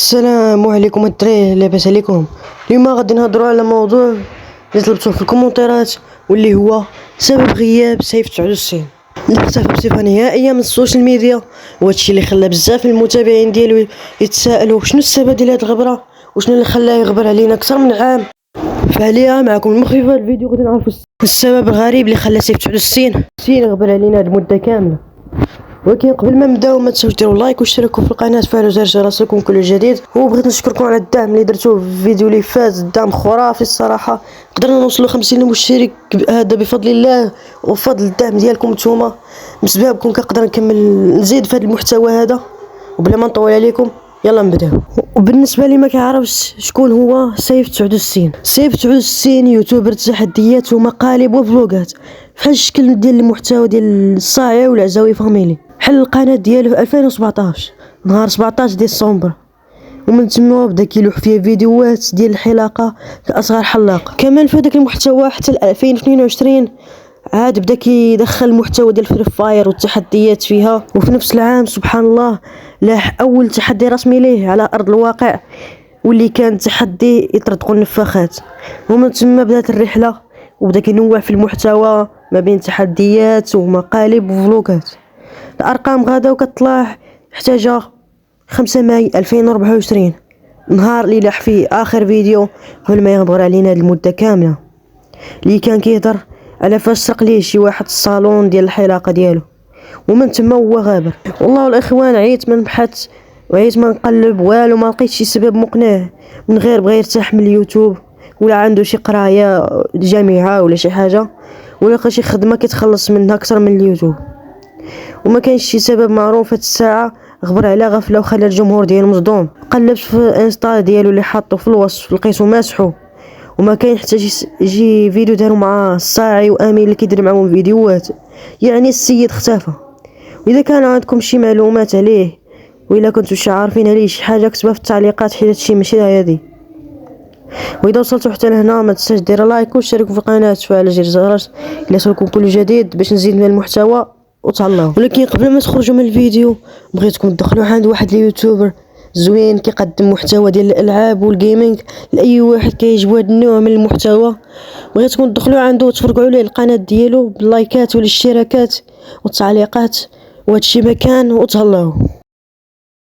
السلام عليكم الدراري، لاباس عليكم؟ اليوم غادي نهضروا على موضوع اللي طلبتوه في الكومونتيرات، واللي هو سبب غياب سيف 99 اللي اختفى بصفه نهائيه من السوشيال ميديا. وهادشي اللي خلى بزاف من المتابعين ديالو يتساءلوا شنو السبب ديال هاد الغبره وشنو اللي خلاه يغبر علينا اكثر من عام. فعليا معكم المخرج في هاد الفيديو غادي نعرفوا السبب الغريب اللي خلى سيف 99 يغبر علينا هاد المده كامله. ولكن قبل ما نبداو ما تنساوش ديروا لايك واشتركوا في القناه وفعلوا زر الجرس لكم كل جديد. وبغيت نشكركم على الدعم اللي درتوه في الفيديو اللي فات، الدعم خرافي الصراحه. قدرنا نوصلوا 50 مشترك هذا بفضل الله وفضل الدعم ديالكم نتوما. بسببكم كنقدر نكمل نزيد في هذا المحتوى هذا. وبلا ما نطول عليكم يلا نبداو. وبالنسبه لي ما كيعرفش شكون هو سيف 99. سيف 99 يوتيوبر تحديات ومقالب وفلوقات بحال الشكل ديال المحتوى ديال الصاعي والعزاوي فاميلي. حل القناه ديالو في 2017 نهار 17 ديسمبر، ومن تما بدا كيلوح فيها فيديوهات ديال الحلاقه كاصغر حلاقه. كمان في هذاك المحتوى حتى 2022 عاد بدا كيدخل المحتوى ديال فري فاير والتحديات فيها. وفي نفس العام سبحان الله لاح اول تحدي رسمي ليه على ارض الواقع، واللي كان تحدي يطردقوا النفاخات. ومن تما بدات الرحله وبدا كينوع في المحتوى ما بين تحديات ومقالب وفلوقات. الارقام غادا وكتطلع حتى 5 ماي 2024 نهار اللي لاح فيه اخر فيديو قبل ما يغبر علينا هاد المده كامله، اللي كان كيهضر على فاش سرق ليه شي واحد الصالون ديال الحلاقه ديالو. ومن تما هو غابر. والله الاخوان عييت من بحث وعييت ما نقلب والو، ما لقيت شي سبب مقنع من غير بغى يرتاح من اليوتيوب ولا عنده شي قرايه جامعه ولا شي حاجه ولا شي خدمه كيتخلص منها اكثر من اليوتيوب. وما كاينش شي سبب معروف هاد الساعه غبر على غفله وخلى الجمهور ديالو مصدوم. قلبت في انستا ديالو اللي حاطو في الوصف لقيتو ماسحو، وما كاين حتى شي فيديو داروا مع الصاعي وامين اللي كيدير معاهم فيديوهات. يعني السيد اختفى. واذا كان عندكم شي معلومات عليه وإلا كنتو شي عارفين عليه شي حاجه كتبها في التعليقات، حيت هادشي ماشي هادي. واذا وصلتوا حتى لهنا ما تنساش دير لايك واشتركوا في القناه وفعلوا زر الجرس ليصلكم كل جديد باش نزيد من المحتوى وتهلاو. ولكن قبل ما تخرجوا من الفيديو بغيتكم تدخلوا عند واحد اليوتيوبر زوين كيقدم محتوى ديال الالعاب والجيمنج لاي واحد كيعجبو هذا النوع من المحتوى. بغيتكم تدخلوا عنده وتفرجوا عليه القناه ديالو باللايكات والاشتراكات والتعليقات، وهادشي مكان وتهلاو.